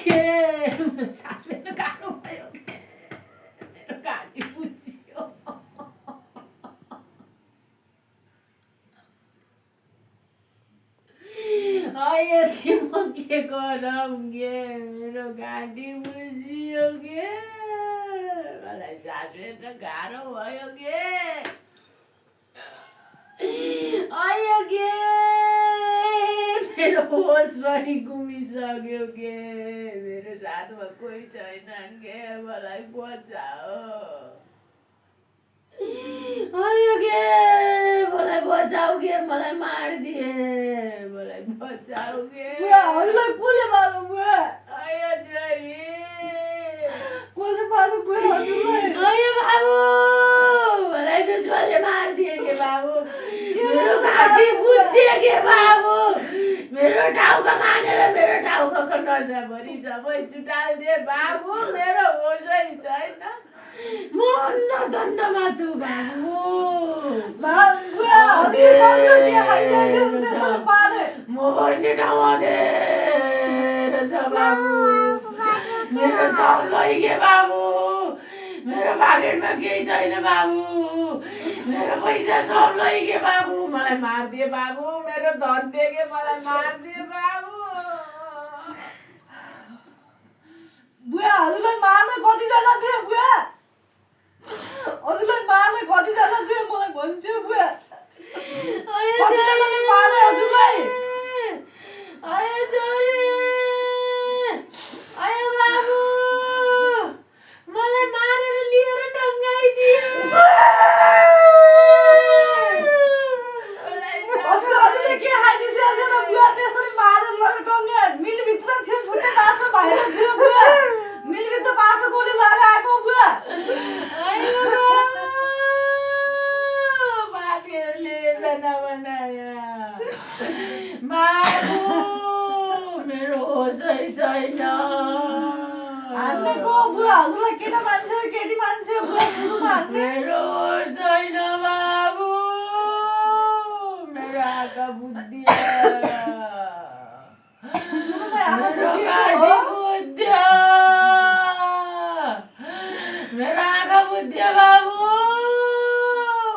के सासुले गाह्रो भयो के मेरो घाँटी बुझ्यो आयो कि म के गरौँ के मेरो घाँटी बुझ्यो के मलाई सासुले त गाह्रो भयो के आयो के मेरो होस पनि गुमिसक्यो के मेरो साथमा कोही छैन के मलाई बचाओ आयो के मलाई बचाऊ के मलाई मारिदिए मलाई बचाऊ के बुवा हजुरलाई कसले मार्नु बुवा आयो छोरी कसले मार्नु बुवा हजुरलाई आयो बाबु मलाई दुश्मनले मारिदिए के बाबु मेरो घाँटी बुझ्दिए के बाबु मेरो टाउको मानेर मेरो टाउको नसाभरि सबै चुटाल्दिए बाबु मेरो होसै छैन म अन्न दण्डमा छु बाबु बुवा हजुरले खाइदिएको त्यसले मारे म बस्ने ठाउँ अँधेर छ बाबु मेरो सब लैगे बाबु मेरो पकेटमा केही छैन बाबु मेरो पैसा सब लैगे बाबु मलाई मारिदिए बाबु मेरो धन दिए मलाई मारिदिए बाबु बुवा हजुरलाई मार्न कतिजना थियो बुवा हजुरलाई मार्न कतिजना थियो मलाई भन्छु बुवा कतिजनाले मारे हजुरलाई आयो छोरी आयो बाबु मलाई मारेर लिएर टङ्गाइदिए हजुरले के खाइदिइसकेको छ बुवा त्यसरी मारेर लगेर टङ्गा मिलभित्र थियो छुट्टै बासो बाहिर थियो बुवा मिलभित्र बासो कसले लगाएको बुवा आयो बाबुहरूले जना बनाया बाबु मेरो होसै छैन हान्ने को बुवा हजुरलाई केटा मान्छे केटी मान्छे बुवा सुरुमा हान्ने मेरो होस छैन बाबु मेरो आँखा बुझ्दियो मेरो घाँटी बुझ्दियो मेरो आँखा बुझ्दियो बाबु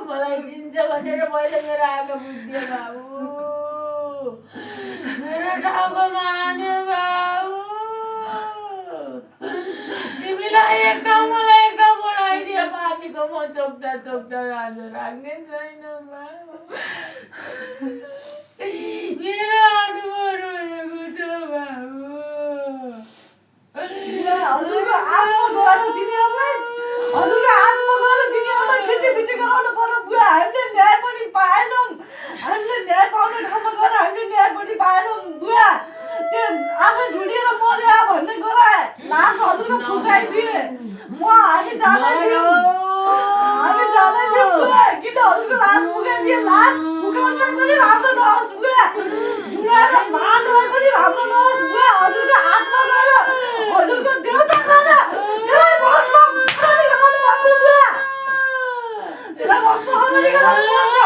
मलाई चिन्छ भनेर मैले मेरो आँखा बुझ्दियो बाबु मेरो टाउको मान्यो बाबु तिमीलाई एक ठाउँ मलाई एक ठाउँ बनाइदियो पापीको म चोक्टा चोक्टा आज राख्ने छैन बाबु मेरो हातमा रोएको छ बाबु हजुरको आत्मा गएर तिनीहरूलाई हजुरको आत्मा गएर तिनीहरूलाई फिटी गराउनु पर्यो बुवा हामीले न्याय पनि पाएनौँ हामीले न्याय पाउने ठाउँमा गएर हामीले न्याय पनि पाएनौँ बुवा त्यो आफै झुडिएर मर्या भन्ने गराए लास हजुरको फुकाइदिए हामी जाँदैथ्यौँ बुवा किन हजुरको लास फुकाइदिए लास फुकाउनलाई पनि राम्रो नहोस् बुवा झुडाएर मार्नलाई पनि राम्रो नहोस् बुवा हजुरको आत्मा गएर हजुरको देउता गएर त्यसलाई भस्म अगाडि गराउनु पर्छ बुवा त्यसलाई भस्म अगाडि गराउनु पर्छ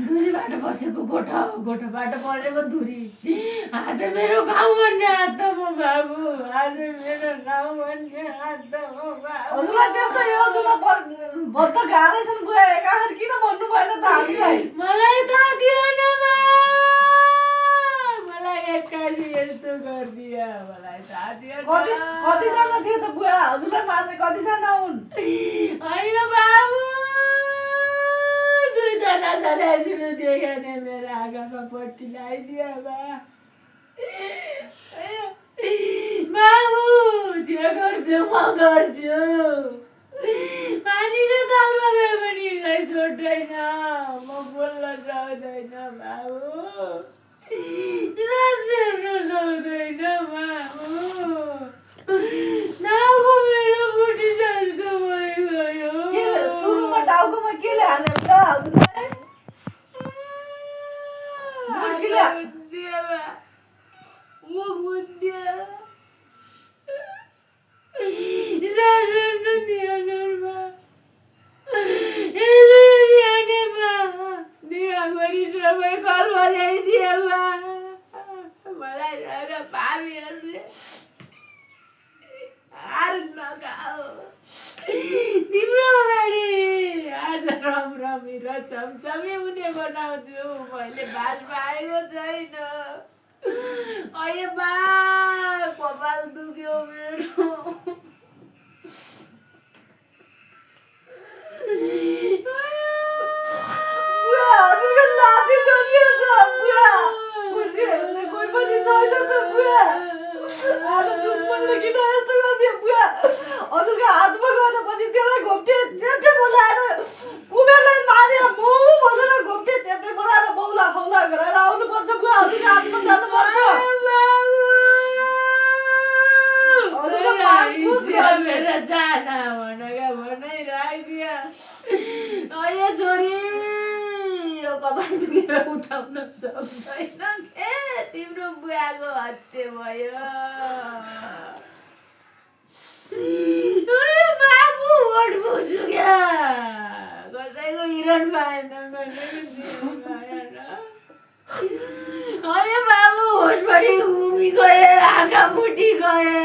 धुरीबाट बसेको गोठाबाट बसेको धुरी आज मेरो गाउँ भन्ने हातमा बाबु आज मेरो गाउँ भन्ने हातमा बाबु हजुरलाई त्यस्तो योजना बद्ध गाह्रै छन् बुवा एकाखेर किन भन्नु भएन त हामीलाई मलाई थाहा थिएन बा मलाई एक्कासी यस्तो गरिदियो मलाई थाहा थिएन कतिजना थियो त बुवा हजुरलाई मार्ने कतिजना हुन् होइन बाबु दुईजना छले सुरु देखेन मेरो आँखामा पट्टी लगाइदियो बा बाबु जे गर्छु म गर्छु पानीको तालमा गयो भने यिनलाई छोड्दैन म बोल्न सक्दैन बाबु सास फेर्न सक्दैन बाबु नाउको मेरो बुढी जस्तो भइगयो सुरुमा टाउकोमा केले हाने त हजुरलाई मुख बुझ्दियो सास फेर्न दिएन बा दिवा गरी सबै कलमा ल्याइदियो बा मलाई बाहिरका पापीहरूले हार नखाओ। तिम्रो अगाडि आज रमरमी र चमचमी हुने बनाउँछु। मैले बास पाएको छैन। अये बा कपाल दुख्यो मेरो। बुवा हजुरको लाठी चलिएछ बुवा। खुसीहरूले कोही पनि छैन त बुवा। आज दुश्मनले किन यस्तो गरिदियो बुवा। हजुरको हातमा गएर पनि त्यसलाई घोप्टे चेप्टे बोलाएर कुबेरलाई मारेर मौ भनेर घोप्टे चेप्टे बनाएर बौला खौला गराएर आउनुपर्छ बुवा। हजुरको हातमा जानुपर्छ। हजुरको माग खुस गर्ने। मेरो जाना भनेका भनै राखिदिया। अये छोरी यो कपाल दुखेर उठाउन सक्दैन के। तिम्रो बुवाको हत्या भयो। अयो बाबु ओठ बुझ्छु क्या। कसैको हिरण पाएन, कसैको जीवन पाएन। अरे बाबु होसभरि उमी गए, आँखा फुटी गए।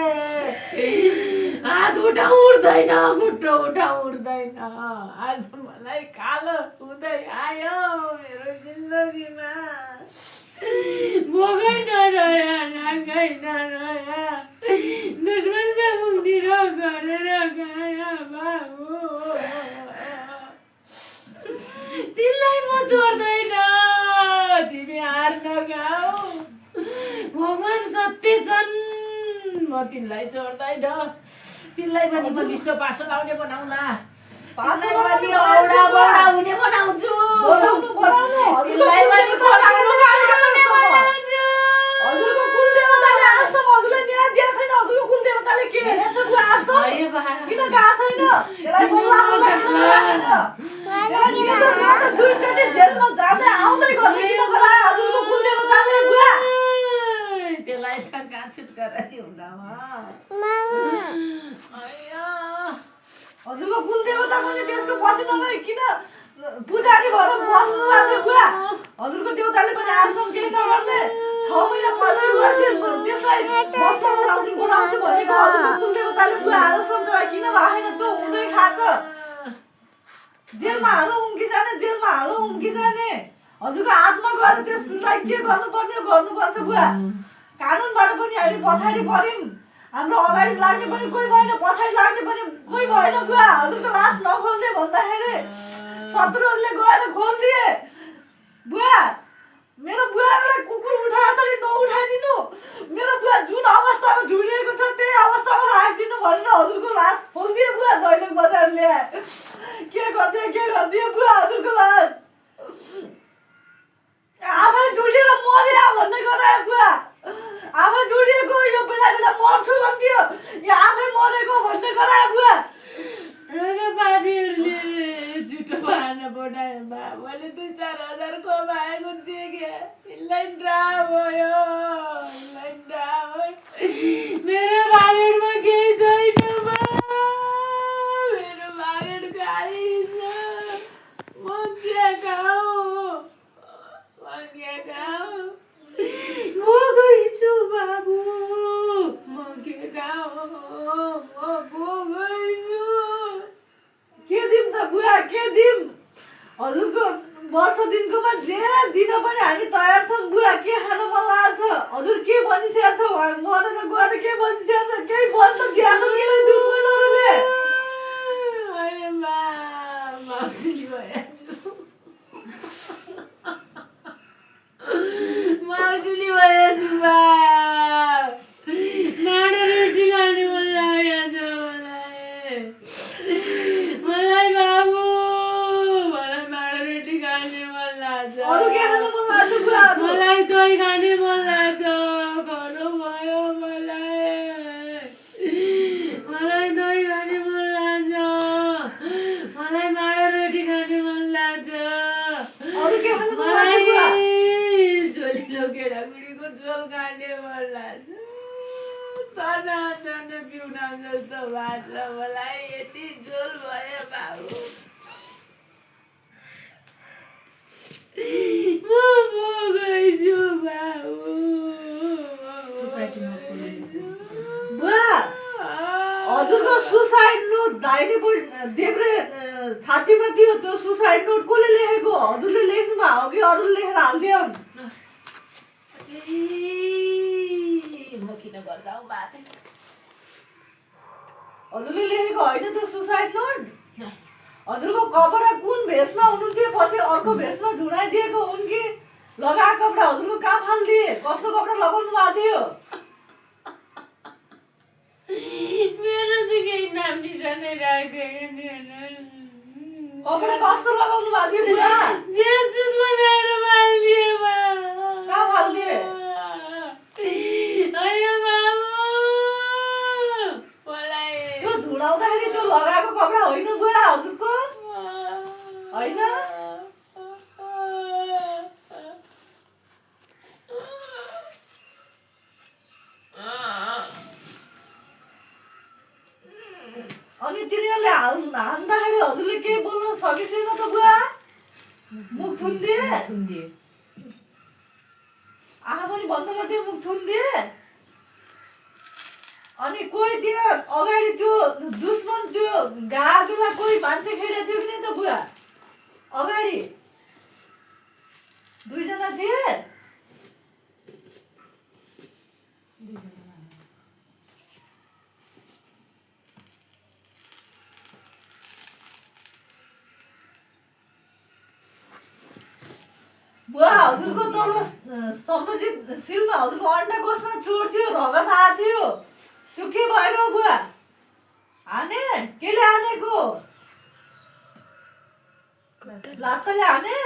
हात उठाउँ उठ्दैन, खुट्टो उठाउँ उठ्दैन। आज मलाई कालो हुँदै आयो मेरो जिन्दगीमा। भोगै नरह्या, नाङ्गै नरह्या, दुश्मनका मुखतिर गरेर गया बाबु। तिमीलाई म छोड्दैन, तिमी हार नगाऊ। भगवान सत्य छन्, म तिमीलाई छोड्दैन। तिमीलाई पनि म लिसो पासो लाउने बनाउँला। तिमीलाई पनि औडा बौडा हुने बनाउँछु। तिमीलाई पनि खोलाउनु पाल्ने बनाउँछु। हजुरको कुलदेवताले आजसम्म हजुरलाई न्याय दिएको छैन। हजुरको कुलदेवताले के हेरेछ बुवा आजसम्म? किन गएको छैन? त्यसलाई बौला बौला किन गराएको छैन? त्यसलाई निर्दोषमा त दुईचोटि जेलमा जाँदै आउँदै गर्ने किन गरायो हजुरको कुलदेवताले बुवा? त्यसलाई त काछुट गराइ हुँदामा। हजुरको कुलदेवता पनि त्यसको पछि नगई किन पुजारी भएर बस्नु भएको बुवा? हजुरको देउताले पनि आजसम्म केही नगर्ने 6 महिना पछि त्यसलाई बस्न बोलाउँछु भनेको हजुरको कुलदेवताले बुवा आजसम्म त्यसलाई किन भएन? त्यो हुँदै खान्छ। जेलमा हालो उम्की जाने, जेलमा हालो उम्की जाने। हजुरको हातमा गएर त्यसलाई के गर्नुपर्ने गर्नुपर्छ बुवा। कानुनबाट पनि हामी पछाडि पर्यौँ। हाम्रो अगाडि लाग्ने पनि कोही भएन, पछाडि लाग्ने पनि कोही भएन बुवा। हजुरको लास नखोल्दे भन्दाखेरि शत्रुहरूले गएर खोलिदिए बुवा। मेरो बुवालाई कुकुर उठाएर तले नउठाइदिनु। मेरो बुवा जुन अवस्थामा झुलिएको छ त्यही अवस्थामा राखिदिनु भनेर हजुरको लास खोलिदिए बुवा। दैनिक बजार ल्याए के गरिदिए बुवा हजुरको लास। आमा झुलिएर मर्या भन्ने गरायो बुवा। आमा जोडिएको यो बेला बेला मर्छु भन्थ्यो, यो आफै मरेको भन्ने गरायो बुवा। रगा पापीहरूले झुटो बहाना बनायो बा। मैले 2-4 हजार कमाएको थिएँ क्या। यसलाई डा भयो, यसलाई डा भयो। मेरो बागेटमा केही छैन बा। मेरो बागेट खाली छ। म के खाऊँ? म गइछु बाबु, म के खाऊँ? म गइछु। के दिम त बुवा, के दिम? हजुरको वर्ष दिनकोमा जे दिन पनि हामी तयार छौँ बुवा। के खान मन लागेको छ? हजुर के भनिसकेको छ? मरेर गएर के भनिसकेको छ? केही भन्न दिएको छ कि नै दुश्मनहरूले? अरे बा, माउसीली भएछु। माउसीली भएछु बा। माडा रोटी खाने मन लागेको छ मलाई बाबु। मलाई माडा रोटी खाने मन लाग्छ। अरू के खान मन लाग्छ बुवा? मलाई दही खाने मन लाग्छ। खानु भयो मलाई। मलाई दही खाने मन लाग्छ। मलाई माडा रोटी खाने मन लाग्छ। अरू के खान मन लाग्छ बुवा? झोलिलो केटाकुटीको झोल खाने मन लाग्छ। तना पिउन जस्तो भएको छ मलाई। यति झोल भयो बाबु। म गइछु बाबु। दाहिने देब्रे छातीमा त्यो सुसाइड नोट कसले लेखेको? हजुरले लेख्नु भएको हो कि अरूले लेखेर हालिदियो? म किन गर्दा हौ बात? हजुरले लेखेको होइन त्यो सुसाइड नोट? हजुरको कपडा कुन भेषमा हुनुहुन्थ्यो? पछि अर्को भेषमा झुडाइदिएको हुन् कि लगाएको कपडा हजुरको कहाँ फालिदिए? कस्तो कपडा लगाउनु भएको थियो? मेरो त केही नाम निशानै राखिदिएको थिएन। कपडा कस्तो लगाउनु भएको थियो बुवा? ज्यानसुत बनाएर फालिदिए बा। कहाँ फालिदिए? होइन बाबु, मलाई त्यो झुडाउँदाखेरि त्यो लगाएको कपडा होइन बुवा हजुरको? होइन? अनि तिनीहरूले हान्दाखेरि हजुरले केही बोल्न सकेछैन त बुवा? मुख थुनिदिए? आँखा पनि बन्द गरिदिए, मुख थुनिदिए? अनि कोही त्यो अगाडि त्यो दुश्मन त्यो बेला कोही मान्छे खेलेको थियो कि नि त बुवा? अगाडि 2 जना थिए? बुवा हजुरको तल सम्बजित सिलमा हजुरको अन्डा कोषमा चोट थियो, रगत आएको थियो, त्यो के भएर हो बुवा? हाने? केले हानेको? लात्ताले हाने?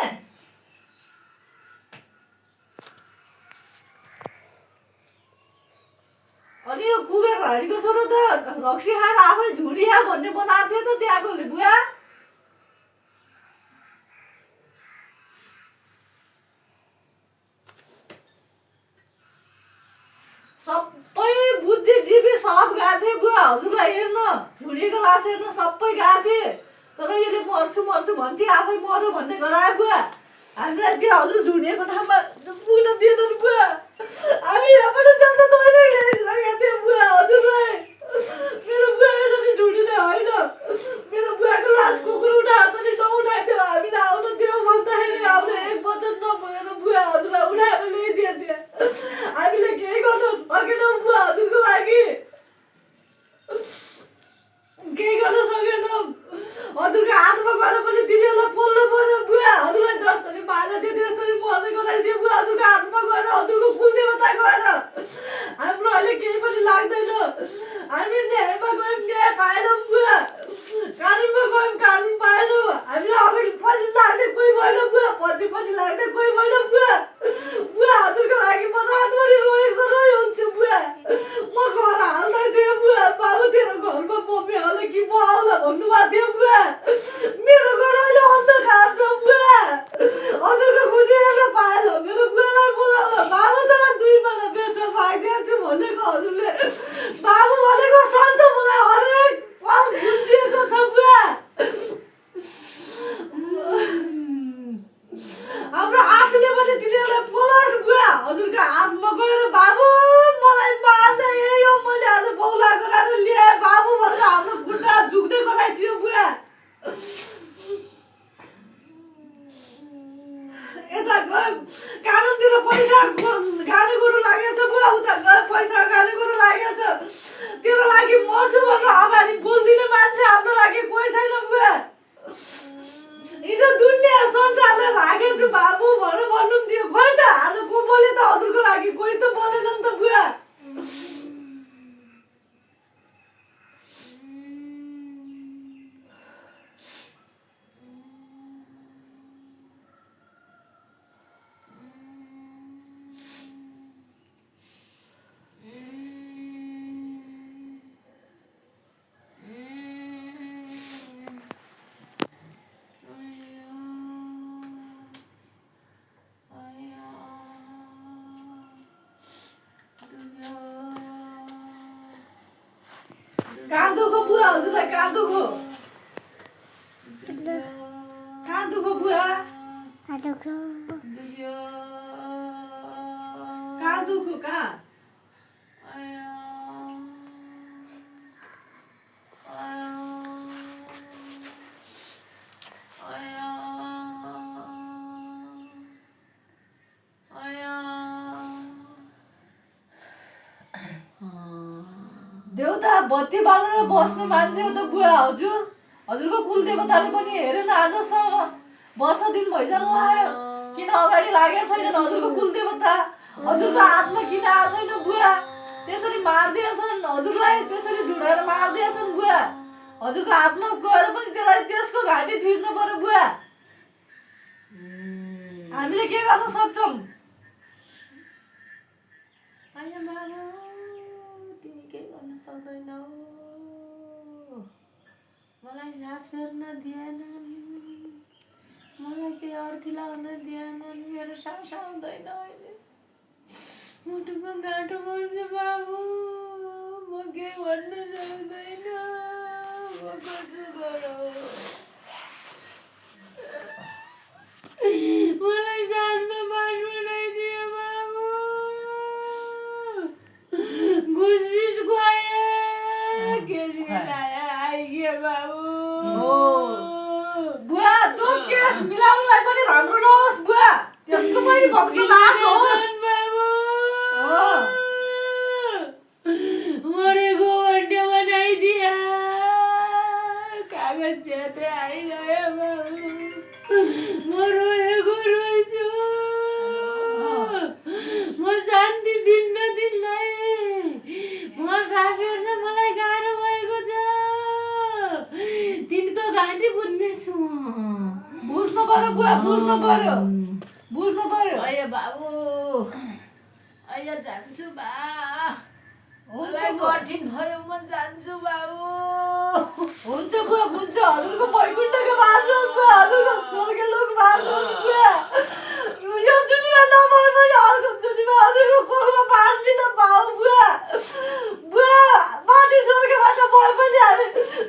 अनि यो कुबेर रानीको छोरो त रक्सी खाएर आफै झुडिया भन्ने बनाएको थियो त त्यहाँको बुवा? सबै बुद्धिजीवी सब गएको थिए बुवा हजुरलाई हेर्न, झुडिएको लास हेर्न सबै गएको थिए। तर यसले मर्छु मर्छु भन्थे, आफै मर्यो भन्ने गरायो बुवा। हामीलाई त्यो हजुर झुडिएको ठाउँमा पुग्न दिएन बुवा। हामी यहाँबाट जाँदा तैँले ल्याइसकेको थियौँ बुवा हजुरलाई। मेरो बुवा यसरी झुडिने होइन। मेरो बुवाको लास कुकुर उठाएको नि नउठाइदियो, हामीले आउन दियो भन्दाखेरि हामीले एक वचन नभएर बुवा हजुरलाई उठाएर ल्याइदिएको थियो। हामीले केही गर्न सकेनौँ बुवा हजुरको लागि, केही गर्न सकेनौँ। हजुरको हातमा गएर पनि तिनीहरूलाई पोल्नु पर्यो बुवा। हजुरलाई जसरी मारेको थियो त्यसरी मरेको रहेछ बुवा हजुरको हातमा गएर, हजुरको कुलदेवता गएर। हाम्रो अहिले केही पनि लाग्दैन। हामी न्यायमा गयौँ, न्याय पाएनौँ बुवा। कानुनमा गयौँ, कानुन पाएनौँ। हामीलाई अगाडि पछि लाग्ने कोही भएन बुवा, पछि पनि लाग्ने कोही भएन बुवा। बुवा हजुरको लागि म रातभरि रोएको हुन्छु बुवा। म घर हाल्दै थिएँ बुवा। बाबु तेरो घरमा मम्मी आउला कि म आउला भन्नुभएको थियो बुवा। मेरो घर अहिले अन्धकार छ बुवा। हजुरको खुसी हेर्न पाएन, मेरो बुवालाई बोलाउन। बाबु तँलाई 2 महिना बेसर राखिदिएको छु भनेको हजुरले। बाबु भनेको सन्त मलाई हरेक पल बुझिएको छ बुवा। हाम्रो आँसुले पनि तिनीहरूलाई बोलाओस् बुवा। हजुरको हातमा गएर बाबु मलाई मार्ने यही हो, मैले आज बौला गराएर ल्याएँ बाबु भनेर हाम्रो खुट्टा झुक्ने गराइदियो बुवा। यता गयो कानुनतिर पैसा गाली गर्नु लागेको छ बुवा, उता गयो पैसा गाली गर्नु लागेको छ। तेरो लागि मर्छु भनेर अगाडि बोलिदिने मान्छे हाम्रो लागि कोही छैन बुवा। हिजो दुनियाँ संसारलाई लागेको छु बाबु भनेर भन्नुहुन्थ्यो, खोइ त आज को बोले त हजुरको लागि? कोही त बोलेन नि त बुवा। कहाँ दुखो बुवा हजुरलाई? कहाँ दुखो? कहाँ दुखो बुवा? कहाँ दुखो? कहाँ? देउता बत्ती बालेर बस्ने मान्छे हो त बुवा हजुरको कुलदेवताले पनि हेरेन आजसम्म वर्ष दिन भइसक्नु लाग्यो किन अगाडि लागेको छैन हजुरको कुलदेवता हजुरको हातमा किन आएको छैन बुवा त्यसरी मारिदिएछन् हजुरलाई त्यसरी झुडाएर मारिदिएछन् बुवा हजुरको हातमा गएर पनि त्यसलाई त्यसको घाँटी थिच्नु पर्यो बुवा हामीले के गर्न सक्छौँ होइन बाबु तिमी केही गर्न सक्दैनौ मलाई सास फेर्न दिएनन् मलाई केही अर्थी लाउन दिएनन् मेरो सास आउँदैन अहिले मुटुमा गाँठो पर्छ बाबु म केही भन्न सक्दैन म कसो गरौँ मलाई सासमा बास बनाइदियो बाबु घुसबिस खुवायो केस मिलायो आइगयो बाबु बुवा त्यो केस मिलाउनलाई पनि राम्रो नहोस् बुवा त्यसको पनि वंशनाश होस् मरेको भन्ने बनाइदिया कागज च्याते आइगयो बाबु म रोएको रोइछु म शान्ति दिन्न तिनलाई म सास फेर्न मलाई गाह्रो भएको छ तिनको घाँटी बुझ्नेछु म बुझ्नु पर्यो बुवा बुझ्नु पर्यो अय बाबु अय जान्छु बा मलाई कठिन भयो म जान्छु बाबु हुन्छ बुवा हुन्छ हजुरको वैकुण्ठको बास होस् बुवा हजुरको स्वर्गलोक बास होस् बुवा यो जुनीमा नभए पनि अर्को जुनीमा हजुरको कोखमा बास लिन पाऊ बुवा माथि स्वर्गबाट भए पनि हामी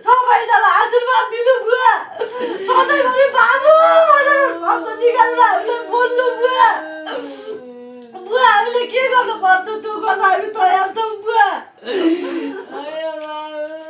6 महिनालाई आशीर्वाद दिनु बुवा सधैँभरि बाबु भनेर शब्द निकालेर हामीले बोल्नु बुवा हामीले के गर्नुपर्छ त्यो गर्न हामी तयार छौँ बुवा अरे बाबु